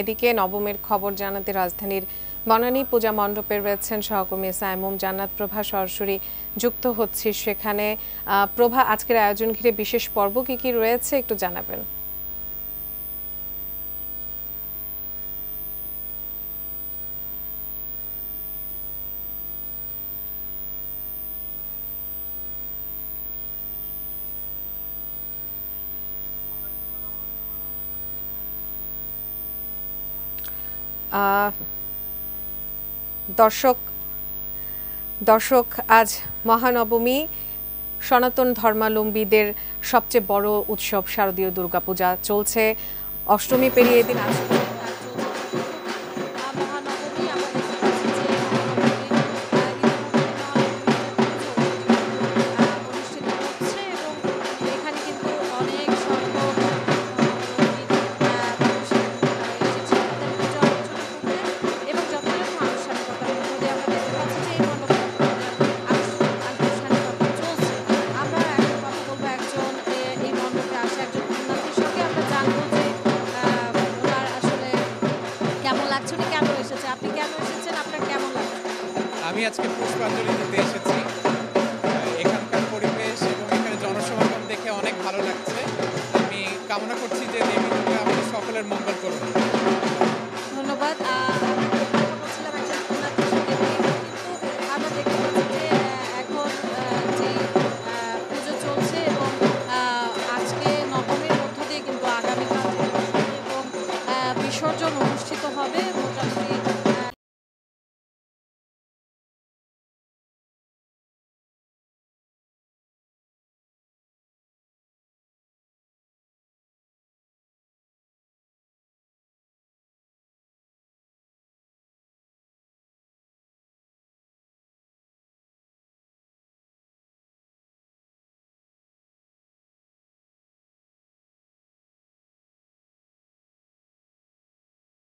এদিকে নবমের খবর জানাতে রাজধানীর বনানী পূজা মণ্ডপে রয়েছেন সহকর্মী সাইমুম জান্নাত। প্রভা, সরাসরি যুক্ত হচ্ছি সেখানে। প্রভা, আজকের আয়োজন ঘিরে বিশেষ পর্ব কি কি রয়েছে একটু জানাবেন। দর্শক আজ মহানবমী, সনাতন ধর্মাবলম্বীদের সবচেয়ে বড় উৎসব শারদীয় দুর্গাপূজা চলছে। অষ্টমী পেরিয়ে দিন আজ আমি আজকে পুষ্পাঞ্জলি দিতে এসেছি। এখানকার পরিবেশ এবং এখানে জনসমাগম দেখে অনেক ভালো লাগছে। আমি কামনা করছি যে দেবী দুর্গা আমাদের সকলের মঙ্গল করুন। ধন্যবাদ। আমরা দেখতে পাচ্ছি যে এখন যে পুজো চলছে এবং আজকে নবমীর মধ্য দিয়ে কিন্তু আগামীকাল এবং বিসর্জন অনুষ্ঠিত হবে মোটামুটি